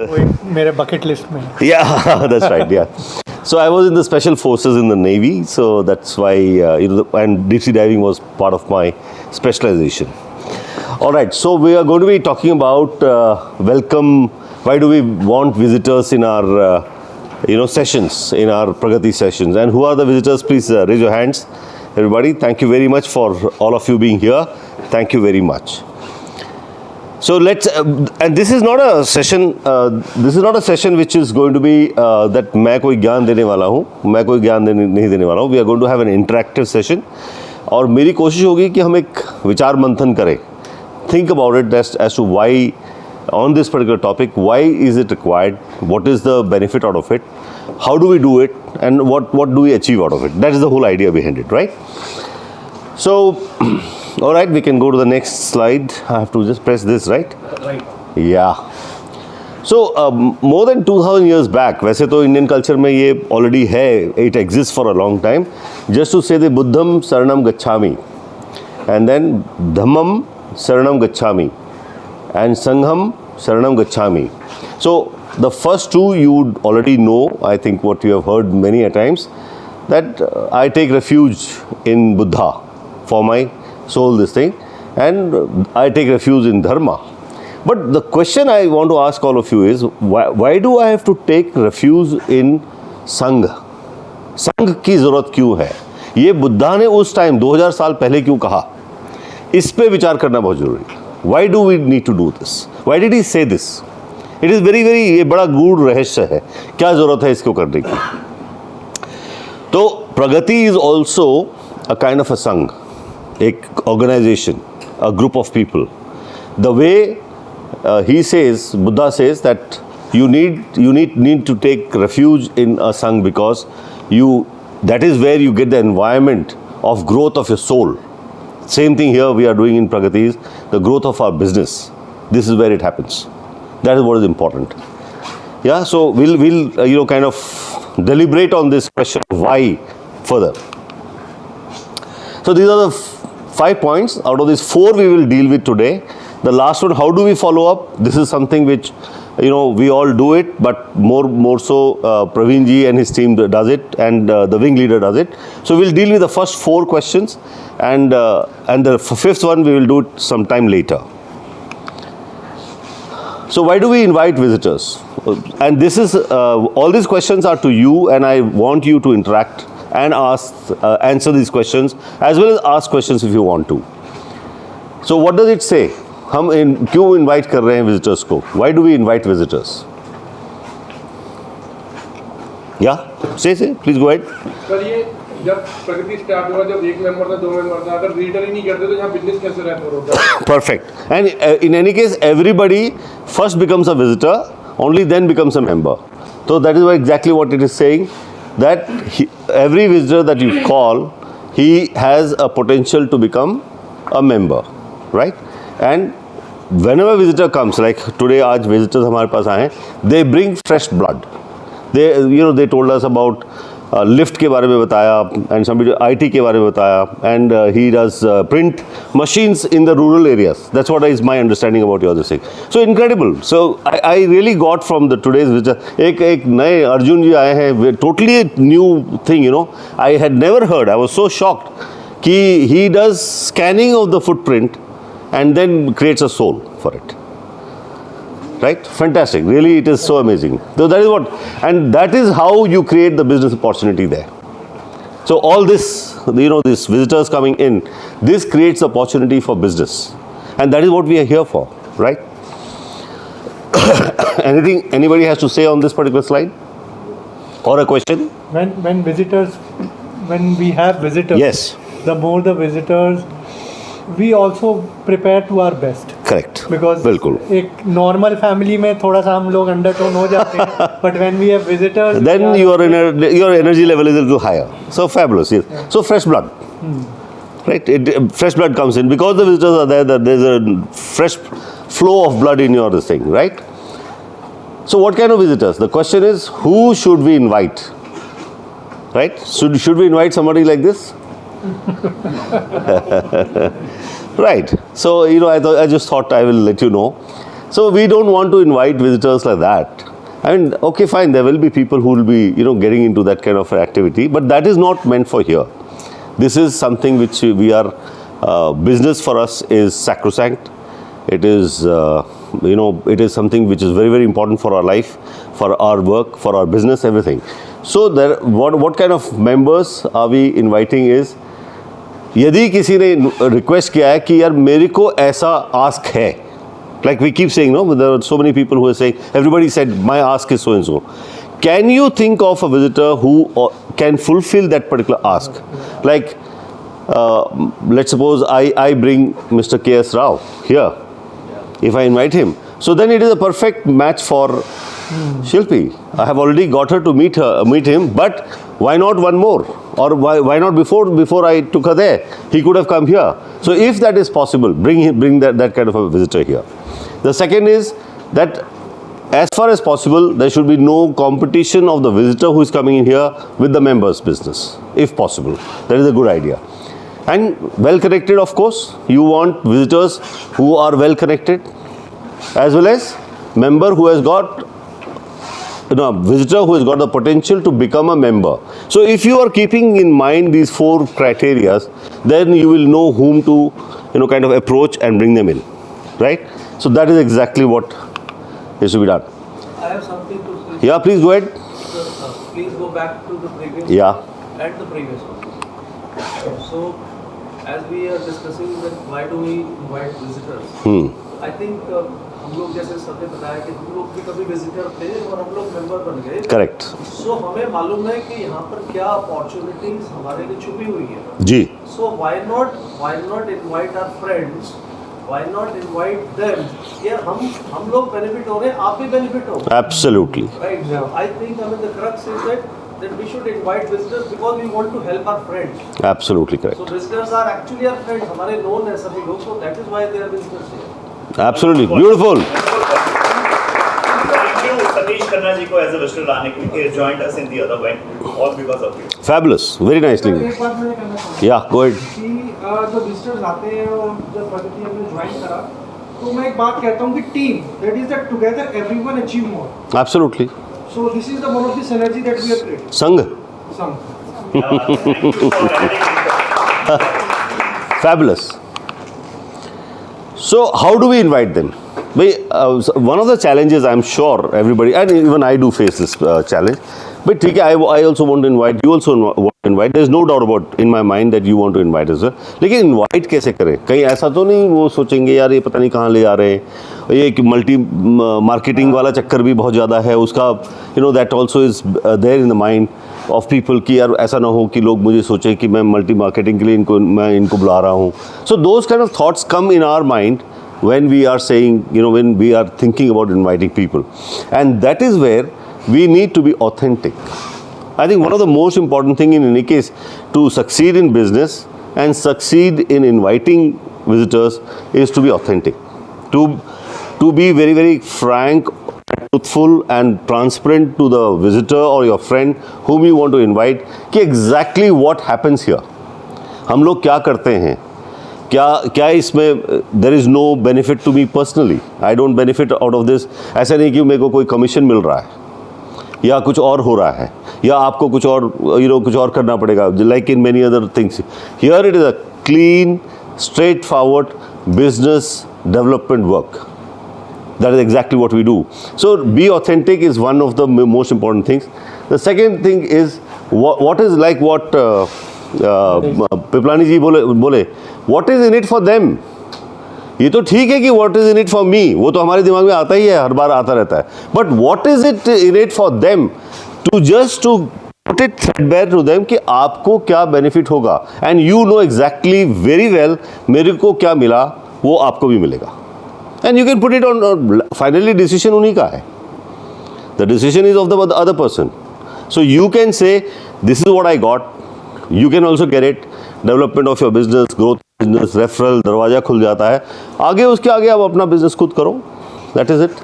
वो एक मेरे bucket list में है. Yeah, that's right. Yeah. So I was in the special forces in the Navy, so that's why and deep sea diving was part of my specialization. All right. So we are going to be talking about welcome. Why do we want visitors in our sessions, in our Pragati sessions? And who are the visitors? Please raise your hands, everybody. Thank you very much for all of you being here. Thank you very much. So let's, and this is not a session. This is not a session which is going to be that मैं कोई ज्ञान देने वाला हूँ, मैं कोई ज्ञान नहीं देने वाला हूँ. We are going to have an interactive session. और मेरी कोशिश होगी कि हम एक विचार मंथन करें. Think about it as to why on this particular topic, why is it required? What is the benefit out of it? How do we do it? And what do we achieve out of it? That is the whole idea behind it, right? So. All right, we can go to the next slide. I have to just press this, right? Right. Yeah. So more than 2000 years back, वैसे तो Indian culture में ये already है, it exists for a long time. Just to say the Buddham Saranam Gacchami, and then Dhammam Saranam Gacchami, and Sangham Saranam Gacchami. So the first two you would already know. I think what you have heard many a times, that I take refuge in Buddha for my soul, this thing, and I take refuge in dharma. But the question I want to ask all of you is, why do I have to take refuge in संघ? संघ की ज़रूरत क्यों है? ये बुद्धा ने उस time 2000 साल पहले क्यों कहा? इस पे विचार करना बहुत जरूरी है. Why do we need to do this? Why did he say this? It is very ये बड़ा गूढ़ रहस्य है. क्या ज़रूरत है इसको करने की? तो प्रगति is also a kind of a संघ, एक organization, a group of people. The way he says, Buddha says that you need to take refuge in a sangha because that is where you get the environment of growth of your soul. Same thing here we are doing in Pragati is the growth of our business. This is where it happens. That is what is important. Yeah, so we'll kind of deliberate on this question of why further. So these are the 5 points. Out of these 4 we will deal with today. The last one, how do we follow up? This is something which we all do it, but more so Praveen ji and his team does it, and the wing leader does it. So we'll deal with the first 4 questions, and the 5th one we will do it sometime later. So why do we invite visitors? And this is all these questions are to you, and I want you to interact and answer these questions as well as ask questions if you want to. So what does it say? हम क्यों invite कर रहे हैं visitors को? Why do we invite visitors? Yeah, say, please go ahead. Sir ये जब प्रगति start हुआ, जब 1 मेंबर था 2 मेंबर था, अगर रीडर ही नहीं करते तो यहाँ बिजनेस कैसे रेफर होगा? Perfect. And in any case, everybody first becomes a visitor, only then becomes a member. So that is exactly what it is saying. That every visitor that you call, he has a potential to become a member, right? And whenever visitor comes, like today, आज visitors हमारे पास आए, they bring fresh blood. They told us about lift के बारे में बताया, and somebody IT के बारे में बताया, and he does print machines in the rural areas. That's what is my understanding about your other thing. So incredible. So I really got from the today's visitor. एक नए अर्जुन जी आए हैं, totally a new thing. I had never heard. I was so shocked कि he does scanning of the footprint and then creates a soul for it. Right? Fantastic. Really, it is so amazing. So that is what, and that is how you create the business opportunity there. So all this, these visitors coming in, this creates opportunity for business. And that is what we are here for, right? Anybody has to say on this particular slide? Or a question? When we have visitors, yes, the more the visitors, we also prepare to our best. Correct. Because बिल्कुल. एक normal family में थोड़ा सा हम लोग undertone हो जाते हैं, but when we have visitors, then your energy level is a little higher. So fabulous. Yes. Yeah. So fresh blood. Right? Fresh blood comes in because the visitors are there. There's a fresh flow of blood in your thing, right? So what kind of visitors? The question is, who should we invite? Right? Should we invite somebody like this? Right. So I just thought I will let you know. So we don't want to invite visitors like that. I mean, okay, fine, there will be people who will be, getting into that kind of activity, but that is not meant for here. This is something which we are, business for us is sacrosanct. It is, it is something which is very, very important for our life, for our work, for our business, everything. So there, what kind of members are we inviting is, यदि किसी ने request किया है कि यार मेरे को ऐसा आस्क है, like we keep saying, no, there are so many people who are saying, everybody said my ask is so and so. Can you think of a visitor who can fulfill that particular ask? Like, let's suppose I bring Mr. K.S. Rao here. If I invite him, so then it is a perfect match for Shilpi. I have already got her to meet him, but why not one more? Or why not before I took her there? He could have come here. So if that is possible, bring that kind of a visitor here. The second is that as far as possible, there should be no competition of the visitor who is coming in here with the members' business, if possible. That is a good idea. And well connected, of course. You want visitors who are well connected, as well as member who has got, visitor who has got the potential to become a member. So if you are keeping in mind these 4 criteria, then you will know whom to, kind of approach and bring them in, right? So that is exactly what is to be done. I have something to say. Yeah, please go ahead. Please go back to the previous and the previous one. So, as we are discussing that why do we invite visitors? I think हम लोग जैसे सबने बताया कि हम लोग भी कभी विजिटर थे और हम लोग मेंबर बन गए. Correct. So हमें मालूम है कि यहाँ पर क्या अपॉर्चुनिटीज हमारे लिए छुपी हुई है. जी. So why not invite our friends? Why not invite them? यार हम लोग benefit हो रहे हैं, आप भी benefit हो. Absolutely. Right. So I think the crux is that we should invite visitors because we want to help our friends. Absolutely correct. So visitors are actually our friends. हमारे known है सभी लोग, so that is why they are visitors here. Absolutely beautiful. Thank you, Satish Khanna ji ko as a visitor लाने के लिए. He joined us in the other event, all because of you. Fabulous. Very nicely. एक बात मैंने कहना चाहूँगा. Yeah, go ahead. कि जो विजिटर्स आते हैं और जब प्रगति हमने ज्वाइन करा, तो मैं एक बात कहता हूँ कि team, that is that together everyone achieve more. Absolutely. So this is the one of the synergy that we are creating. Sangh. Thank you for having Fabulous. So how do we invite them? One of the challenges, I'm sure everybody, and even I do face this challenge, but ठीक है, I also want to invite, you also want to invite, there's no doubt about in my mind that you want to invite as well. लेकिन invite कैसे करें? कहीं ऐसा तो नहीं वो सोचेंगे यार ये पता नहीं कहाँ ले आ रहे हैं, ये मल्टी मार्केटिंग वाला चक्कर भी बहुत ज़्यादा है उसका, that also is there in the mind of people कि यार ऐसा ना हो कि लोग मुझे सोचें कि मैं मल्टी मार्केटिंग के लिए मैं इनको बुला रहा हूँ. So those kind of thoughts come in our mind when we are saying, when we are thinking about inviting people. And that is where we need to be authentic. I think one of the most important thing in any case to succeed in business and succeed in inviting visitors is to be authentic. To be very, very frank, truthful and transparent to the visitor or your friend whom you want to invite कि exactly what happens here. हम लोग क्या करते हैं, क्या इसमें there is no benefit to me personally. I don't benefit out of this. ऐसा नहीं कि मेरे को कोई कमीशन मिल रहा है या कुछ और हो रहा है या आपको कुछ और कुछ और करना पड़ेगा, like in many other things. Here it is a clean, straightforward business development work. That is exactly what we do. So be authentic is one of the most important things. The second thing is what is like what Piplani ji बोले, what is in it for them? ये तो ठीक है कि what is in it for me, वो तो हमारे दिमाग में आता ही है, हर बार आता रहता है. But what is it in it for them? To put it threadbare to them कि आपको क्या benefit होगा. And you know exactly very well मेरे को क्या मिला वो आपको भी मिलेगा. And you can put it on, finally decision उन्हीं का है. The decision is of the other person. So you can say, this is what I got. You can also get it. Development of your business, growth business, referral, दरवाजा खुल जाता है. आगे उसके आगे आप अपना business खुद करो. That is it.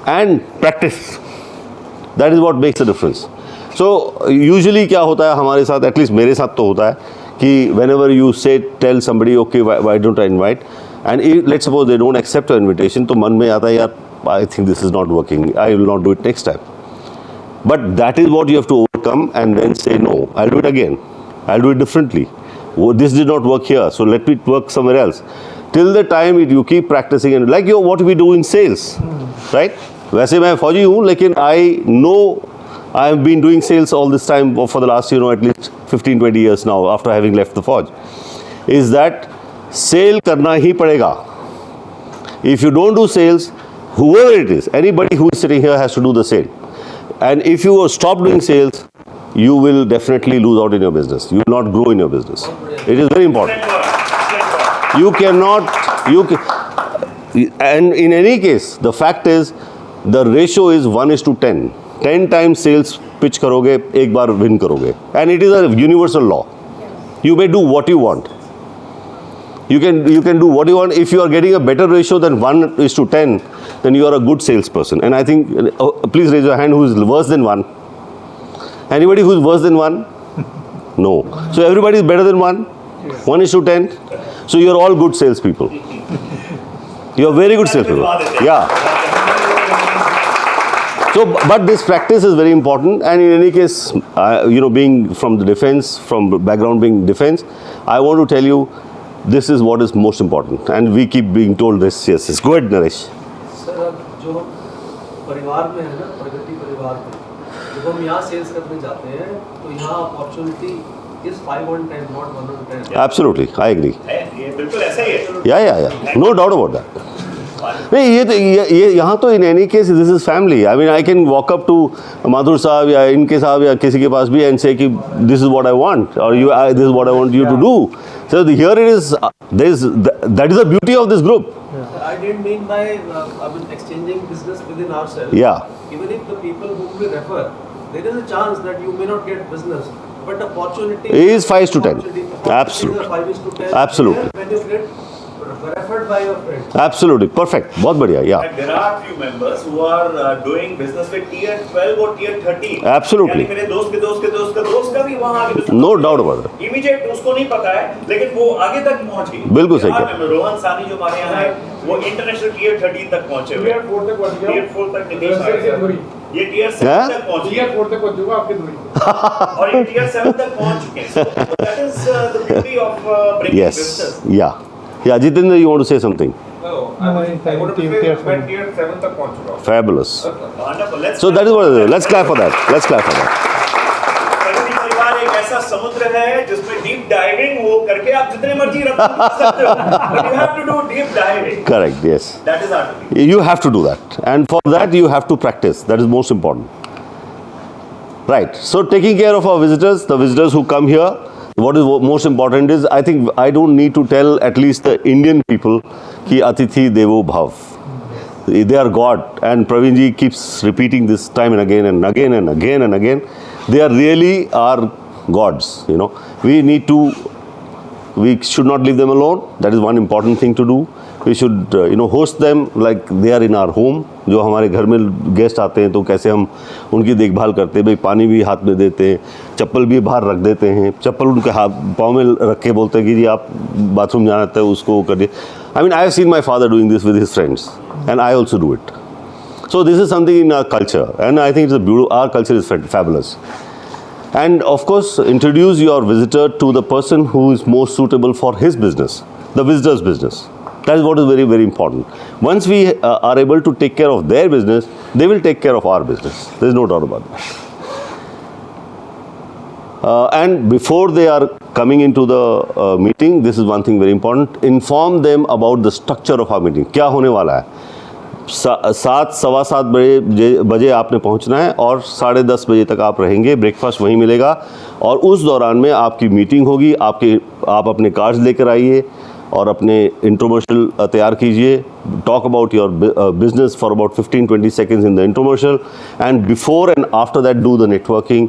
And practice. That is what makes the difference. So usually क्या होता है हमारे साथ, at least मेरे साथ तो होता है कि whenever you tell somebody, okay, why don't I invite? And let's suppose they don't accept your invitation, तो मन में आता है यार I think this is not working. I will not do it next time. But that is what you have to overcome and then say, no, I'll do it again. I'll do it differently. Oh, this did not work here, so let me work somewhere else. Till the time you keep practicing, and like what we do in sales, right? वैसे मैं फौजी हूँ, लेकिन I know I have been doing sales all this time for the last, at least 15-20 years now after having left the forge. Is that sale करना ही पड़ेगा. If you don't do sales, whoever it is, anybody who is sitting here has to do the sale. And if you stop doing sales, you will definitely lose out in your business. You will not grow in your business. It is very important. You cannot, and in any case, the fact is, the ratio is 1:10. 10 times sales pitch karoge, ek baar win karoge. And it is a universal law. You may do what you want. You can do what you want. If you are getting a better ratio than 1:10, then you are a good salesperson. And I think, please raise your hand who is worse than 1. Anybody who is worse than 1? No. So everybody is better than 1? 1:10? So you are all good salespeople. You are very good salespeople. Yeah. So, but this practice is very important. And in any case, being from the defense, from background being defense, I want to tell you, this is what is most important. And we keep being told this. Yes. Go ahead, Naresh. Sir अब जो परिवार में है ना, प्रगति परिवार में, जब हम यहाँ सेल्स करने जाते हैं तो यहाँ opportunity is 5 on 10, not 1 on 10. Absolutely, I agree. ये बिल्कुल ऐसा ही है. Yeah. No doubt about that. नहीं ये यहाँ तो in any case this is family. I mean I can walk up to माधुर साहब या इनके साहब या किसी के पास भी and say कि this is what I want or this is what I want you to do. So here it is. That is the beauty of this group. I didn't mean by exchanging business within ourselves. Yeah. Even if the people whom we refer, there is a chance that you may not get business, but opportunity is 5 to 10. Absolutely. 5:10. Absolutely. When you get referred by your friends. Absolutely. Perfect. बहुत बढ़िया. Yeah. And there are few members who are doing business with tier 12 or tier 13. Absolutely. यानी मेरे दोस्त के दोस्त के दोस्त का दोस्त का भी वहाँ आगे business. No doubt about it. Immediate उसको नहीं पता है, लेकिन वो आगे तक पहुँच गई. बिल्कुल सही कहा. रोहन सानी जो हमारे यहाँ है, वो इंटरनेशनल tier 13 तक पहुँचे हुए. tier 4 तक पहुँच गया. tier 4 तक नितीश आ गया. ये tier 7 तक पहुँच गया. tier 4 तक पहुँच चुका आपके दूरी. और ये tier 7 तक पहुँच चुके हैं. So that is the beauty of bringing Yes. business. Yeah. Yeah. Jitendra, you want to say something? No, I want to say tier 7 तक पहुँच चुका. Fabulous. Wonderful. Let's So that is what it is. Let's clap for that. Let's clap for that. प्रगति परिवार एक ऐसा समुद्र है जिसमें deep diving वो करके आप जितने मर्जी रख सकते हो. But you have to do deep diving. Correct. Yes. That is our duty. You have to do that. And for that you have to practice. That is most important. Right. So taking care of our visitors, the visitors who come here, what is most important is, I think I don't need to tell at least the Indian people ki Atithi Devo Bhav. They are God, and Praveen ji keeps repeating this time and again and again and again and again. They are really our gods, we should not leave them alone. That is one important thing to do. We should host them like they are in our home. जो हमारे घर में guest आते हैं तो कैसे हम उनकी देखभाल करते हैं, भाई पानी भी हाथ में देते हैं, चप्पल भी बाहर रख देते हैं, चप्पल उनके पाँव में रख के बोलते हैं कि जी आप बाथरूम जाना है उसको करिए. I mean, I have seen my father doing this with his friends, and I also do it. So this is something in our culture, and I think it's our culture is fabulous. And of course, introduce your visitor to the person who is most suitable for his business, the visitor's business. That is what is very, very important. Once we are able to take care of their business, they will take care of our business. There is no doubt about that. And before they are coming into the meeting, this is one thing very important. Inform them about the structure of our meeting. क्या होने वाला है? 7:15 बजे आपने पहुंचना है और 10:30 बजे तक आप रहेंगे. ब्रेकफास्ट वहीं मिलेगा और उस दौरान में आपकी मीटिंग होगी. आप अपने कार्ड्स लेकर आइए और अपने इंट्रोमर्शल तैयार कीजिए. Talk about your business for about 15-20 seconds in the intromercial, and before and after that do the networking.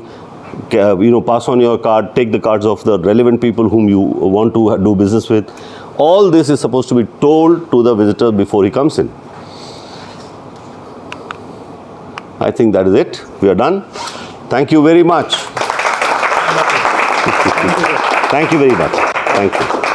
Pass on your card, take the cards of the relevant people whom you want to do business with. All this is supposed to be told to the visitor before he comes in. I think that is it. We are done. Thank you very much. Thank you very much. Thank you.